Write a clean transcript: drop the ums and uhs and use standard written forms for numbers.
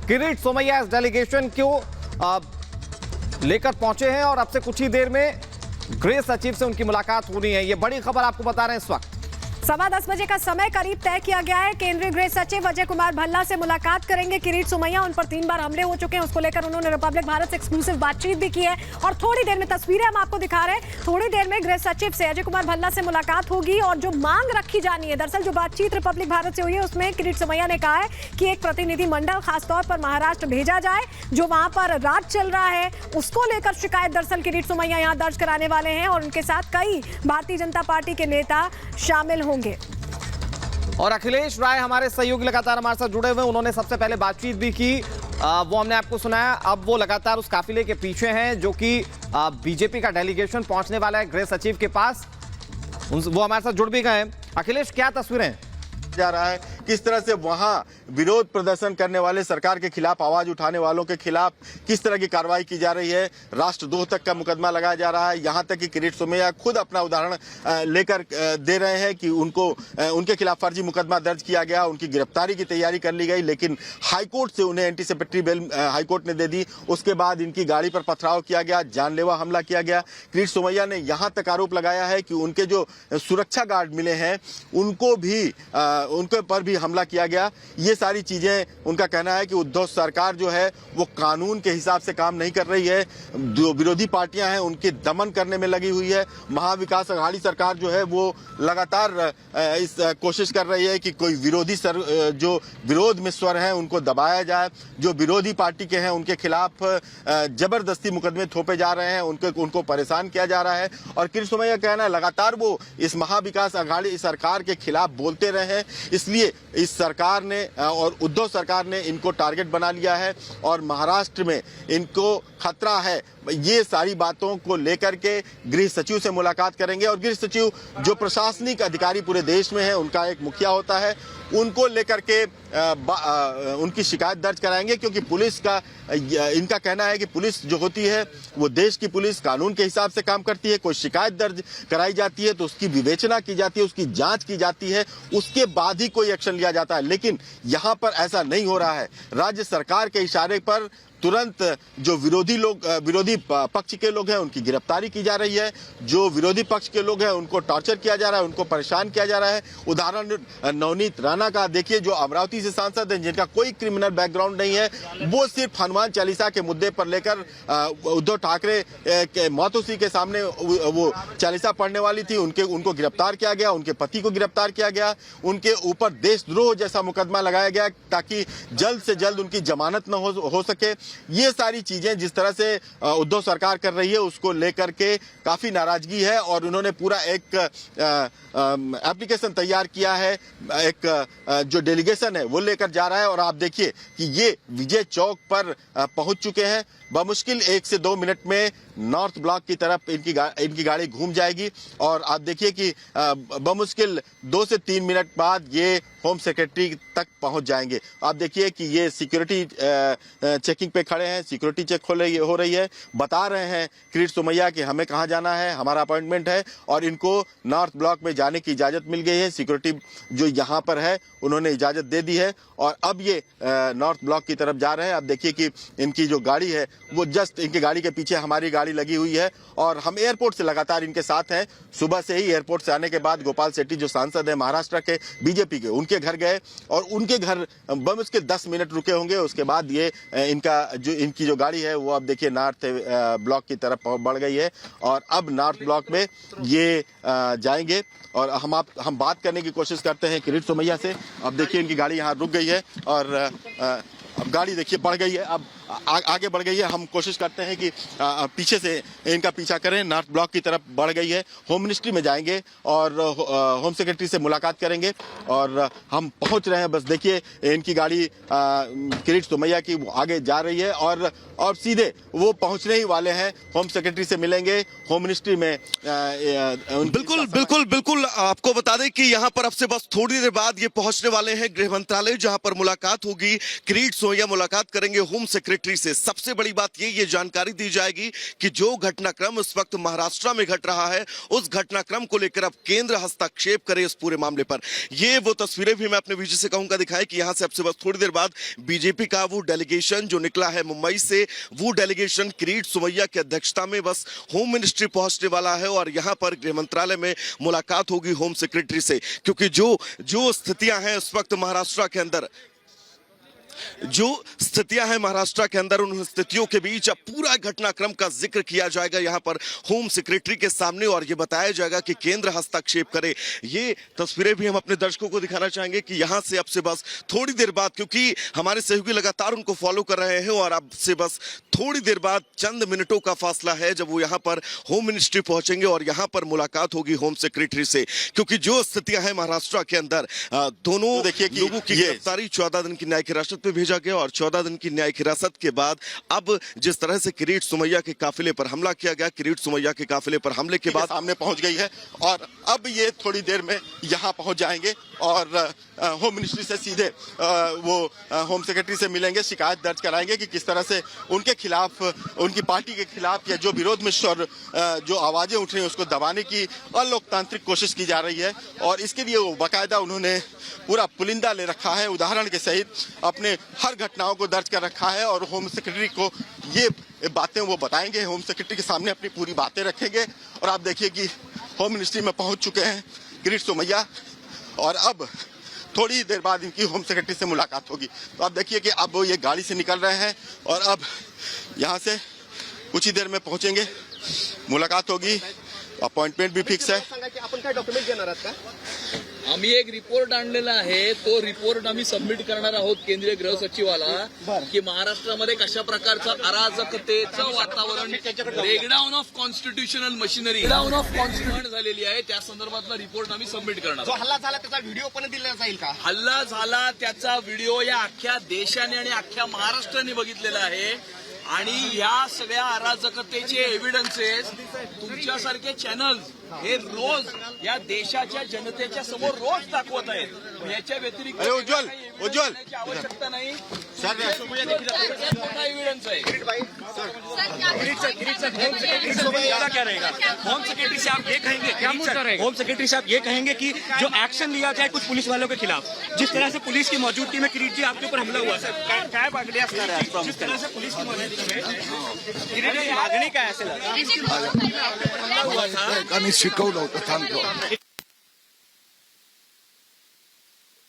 किरीट सोमैया इस डेलीगेशन को लेकर पहुंचे हैं और अब से कुछ ही देर में गृह सचिव से उनकी मुलाकात होनी है। ये बड़ी खबर आपको बता रहे हैं इस वक्त। 10:15 बजे का समय करीब तय किया गया है। केंद्रीय गृह सचिव अजय कुमार भल्ला से मुलाकात करेंगे किरीट सोमैया। उन पर 3 बार हमले हो चुके हैं, उसको लेकर उन्होंने रिपब्लिक भारत से एक्सक्लूसिव बातचीत भी की है और थोड़ी देर में तस्वीरें हम आपको दिखा रहे हैं। थोड़ी देर में गृह सचिव से अजय कुमार भल्ला से मुलाकात होगी और जो मांग रखी जानी है, दरअसल जो बातचीत रिपब्लिक भारत से हुई है उसमें किरीट सोमैया ने कहा है कि एक प्रतिनिधि मंडल खासतौर पर महाराष्ट्र भेजा जाए, जो वहां पर राज चल रहा है उसको लेकर शिकायत दरअसल किरीट सोमैया यहां दर्ज कराने वाले हैं और उनके साथ कई भारतीय जनता पार्टी के नेता शामिल होंगे। और अखिलेश राय हमारे सहयोगी लगातार हमारे साथ जुड़े हुए, उन्होंने सबसे पहले बातचीत भी की, वो हमने आपको सुनाया। अब वो लगातार उस काफिले के पीछे हैं जो कि बीजेपी का डेलीगेशन पहुंचने वाला है गृह सचिव के पास, वो हमारे साथ जुड़ भी गए हैं। अखिलेश, क्या तस्वीरें जा रहा है, किस तरह से वहां विरोध प्रदर्शन करने वाले, सरकार के खिलाफ आवाज उठाने वालों के खिलाफ किस तरह की कार्रवाई की जा रही है, राष्ट्रद्रोह तक का मुकदमा लगाया जा रहा है। यहां तक कि किरीट सोमैया खुद अपना उदाहरण लेकर दे रहे हैं कि उनके खिलाफ फर्जी मुकदमा दर्ज किया गया, उनकी गिरफ्तारी की तैयारी कर ली गई, लेकिन हाईकोर्ट से उन्हें एंटीसिपेटरी बेल हाईकोर्ट ने दे दी। उसके बाद इनकी गाड़ी पर पथराव किया गया, जानलेवा हमला किया गया। किरीट सोमैया ने यहां तक आरोप लगाया है कि उनके जो सुरक्षा गार्ड मिले हैं उनके पर भी हमला किया गया। ये सारी चीजें, उनका कहना है कि उद्धव सरकार जो है वो कानून के हिसाब से काम नहीं कर रही है, जो विरोधी पार्टियां हैं उनके दमन करने में लगी हुई है। महाविकास अघाड़ी सरकार जो है वो लगातार इस कोशिश कर रही है कि कोई विरोधी जो विरोध में स्वर है उनको दबाया जाए, जो विरोधी पार्टी के हैं उनके खिलाफ जबरदस्ती मुकदमे थोपे जा रहे हैं, उनको परेशान किया जा रहा है। और किरीट सोमैया का कहना है लगातार वो इस महाविकास अघाड़ी सरकार के खिलाफ बोलते रहे हैं, इसलिए इस सरकार ने और उद्धव सरकार ने इनको टारगेट बना लिया है और महाराष्ट्र में इनको खतरा है। ये सारी बातों को लेकर के गृह सचिव से मुलाकात करेंगे और गृह सचिव जो प्रशासनिक अधिकारी पूरे देश में है, उनका एक मुखिया होता है, उनको लेकर के उनकी शिकायत दर्ज कराएंगे, क्योंकि पुलिस का इनका कहना है कि पुलिस जो होती है वो देश की पुलिस कानून के हिसाब से काम करती है। कोई शिकायत दर्ज कराई जाती है तो उसकी विवेचना की जाती है, उसकी जांच की जाती है, उसके बाद ही कोई एक्शन लिया जाता है। लेकिन यहाँ पर ऐसा नहीं हो रहा है। राज्य सरकार के इशारे पर तुरंत जो विरोधी पक्ष के लोग हैं उनकी गिरफ्तारी की जा रही है, जो विरोधी पक्ष के लोग हैं उनको टॉर्चर किया जा रहा है, उनको परेशान किया जा रहा है। उदाहरण नवनीत राणा का देखिए, जो अमरावती से सांसद हैं, जिनका कोई क्रिमिनल बैकग्राउंड नहीं है, वो सिर्फ हनुमान चालीसा के मुद्दे पर लेकर उद्धव ठाकरे के मातोश्री के सामने वो चालीसा पढ़ने वाली थी, उनको गिरफ्तार किया गया, उनके पति को गिरफ्तार किया गया, उनके ऊपर देशद्रोह जैसा मुकदमा लगाया गया ताकि जल्द से जल्द उनकी जमानत न हो सके। ये सारी चीजें जिस तरह से उद्धव सरकार कर रही है उसको लेकर के काफी नाराजगी है और उन्होंने पूरा एक एप्लीकेशन तैयार किया है, एक जो डेलीगेशन है वो लेकर जा रहा है। और आप देखिए कि ये विजय चौक पर पहुंच चुके हैं। बमुश्किल 1 से 2 मिनट में नॉर्थ ब्लॉक की तरफ इनकी गाड़ी घूम जाएगी और आप देखिए कि बमुश्किल 2 से 3 मिनट बाद ये होम सेक्रेटरी तक पहुंच जाएंगे। आप देखिए कि ये सिक्योरिटी चेकिंग पे खड़े हैं, सिक्योरिटी चेक हो रही है, बता रहे हैं किरीट सोमैया कि हमें कहाँ जाना है, हमारा अपॉइंटमेंट है और इनको नॉर्थ ब्लॉक में जाने की इजाजत मिल गई है। सिक्योरिटी जो यहाँ पर है उन्होंने इजाजत दे दी है और अब ये नॉर्थ ब्लॉक की तरफ जा रहे हैं। आप देखिए कि इनकी जो गाड़ी है वो जस्ट इनकी गाड़ी के पीछे हमारी गाड़ी लगी हुई है और हम एयरपोर्ट से लगातार इनके साथ हैं। सुबह से ही एयरपोर्ट से आने के बाद गोपाल शेट्टी जो सांसद है महाराष्ट्र के बीजेपी के, उनके घर गए और उनके घर बमुश्किल 10 मिनट रुके होंगे। उसके बाद ये इनकी जो गाड़ी है वो अब देखिए नॉर्थ ब्लॉक की तरफ बढ़ गई है और अब नॉर्थ ब्लॉक में ये जाएंगे और हम बात करने की कोशिश करते हैं किरीट सोमैया से। अब देखिए इनकी गाड़ी यहाँ रुक गई है और अब गाड़ी देखिए बढ़ गई है, अब आगे बढ़ गई है। हम कोशिश करते हैं कि पीछे से इनका पीछा करें, नॉर्थ ब्लॉक की तरफ बढ़ गई है। होम मिनिस्ट्री में जाएंगे और होम सेक्रेटरी से मुलाकात करेंगे और हम पहुंच रहे हैं। बस देखिए इनकी गाड़ी किरीट सोमैया की आगे जा रही है और सीधे वो पहुंचने ही वाले हैं, होम सेक्रेटरी से मिलेंगे, होम मिनिस्ट्री में बिल्कुल आपको बता दें कि यहाँ पर अब से बस थोड़ी देर बाद ये पहुंचने वाले हैं गृह मंत्रालय, जहां पर मुलाकात होगी किरीट सोमैया सुमैया मुलाकात करेंगे होम सेक्रेटरी से। सबसे बड़ी बात ये जानकारी दी जाएगी कि जो घटनाक्रम इस वक्त महाराष्ट्र में घट रहा है, उस घटनाक्रम को लेकर अब केंद्र हस्तक्षेप करे इस पूरे मामले पर। ये वो तस्वीरें भी मैं अपने विजय से कहूंगा दिखाएं कि यहां से अब से बस थोड़ी देर बाद बीजेपी का वो डेलीगेशन जो निकला है मुंबई से, वो डेलीगेशन किरीट सोमैया की अध्यक्षता में बस होम मिनिस्ट्री पहुंचने वाला है और यहां पर गृह मंत्रालय में मुलाकात होगी होम सेक्रेटरी से। क्योंकि जो स्थितियां हैं इस वक्त महाराष्ट्र के अंदर, जो स्थितियां हैं महाराष्ट्र के अंदर, उन स्थितियों के बीच अब पूरा घटनाक्रम का जिक्र किया जाएगा यहां पर होम सेक्रेटरी के सामने और यह बताया जाएगा कि केंद्र हस्तक्षेप करे। ये तस्वीरें भी हम अपने दर्शकों को दिखाना चाहेंगे कि यहां से अब से बस थोड़ी देर बाद, क्योंकि हमारे सहयोगी लगातार उनको फॉलो कर रहे हैं और अब से बस थोड़ी देर बाद चंद मिनटों का फासला है जब वो यहां पर होम मिनिस्ट्री पहुंचेंगे और यहां पर मुलाकात होगी होम सेक्रेटरी से। क्योंकि जो स्थितियां हैं महाराष्ट्र के अंदर, दोनों देखिए कि लोगों की गिरफ्तारी 14 दिन की न्यायिक हिरासत में भेजा गया और 14 दिन की न्यायिक हिरासत के बाद अब जिस तरह से किरीट सोमैया के काफिले पर हमला किया गया, किरीट सोमैया के काफिले पर हमले के बाद सामने पहुंच गई है और अब ये थोड़ी देर में यहां पहुंच जाएंगे और होम मिनिस्ट्री से सीधे वो होम सेक्रेटरी से मिलेंगे, शिकायत दर्ज कराएंगे कि किस तरह से उनके खिलाफ, उनकी पार्टी के खिलाफ या जो विरोध में जो आवाजें उठ रही हैं उसको दबाने की अलोकतांत्रिक कोशिश की जा रही है। और इसके लिए वो बाकायदा उन्होंने पूरा पुलिंदा ले रखा है, उदाहरण के सहित अपने हर घटनाओं को दर्ज कर रखा है और होम सेक्रेटरी को ये बातें वो बताएंगे, होम सेक्रेटरी के सामने अपनी पूरी बातें रखेंगे। और आप देखिए कि होम मिनिस्ट्री में पहुंच चुके हैं किरीट सोमैया और अब थोड़ी देर बाद इनकी होम सेक्रेटरी से मुलाकात होगी। तो आप देखिए कि अब वो ये गाड़ी से निकल रहे हैं और अब यहाँ से कुछ ही देर में पहुंचेंगे, मुलाकात होगी, अपॉइंटमेंट भी फिक्स है। आपण काय डॉक्युमेंट घेणार आहात का? आम्ही एक रिपोर्ट आणलेला आहे, तो रिपोर्ट आम्ही सबमिट करणार आहोत केंद्रीय गृह सचिवाला की महाराष्ट्रामध्ये कशा प्रकारचं अराजकतेचं वातावरण, breakdown of constitutional machinery, breakdown of constitution झालेली आहे, त्या संदर्भातला रिपोर्ट आम्ही सबमिट करणार आहोत। हल्ला झाला त्याचा व्हिडिओ पण दिला जाईल का? हल्ला झाला त्याचा व्हिडिओ या अख्ख्या देशाने आणि अख्ख्या महाराष्ट्राने बघितलेला आहे आणि ह्या सगळ्या अराजकतेचे एव्हिडन्सेस तुमच्यासारखे चॅनल्स हे रोज या देशाच्या जनतेच्या समोर रोज दाखवत आहेत। याच्या व्यतिरिक्त उज्ज्वल आवश्यकता नाही। सर मोठा एव्हिडन्स आहे। क्या रहेगा? होम सेक्रेटरी से आप ये कहेंगे, क्या मुद्दा रहेगा? होम सेक्रेटरी साहब ये कहेंगे कि जो एक्शन लिया जाए कुछ पुलिस वालों के खिलाफ, जिस तरह से पुलिस की मौजूदगी में किरीट जी आपके ऊपर हमला हुआ सर, काय मागणी असणार आहे? जिस तरह से पुलिस की मौजूदगी में किरीट मागणी काय असेल? शिकवलं होतं थांबतो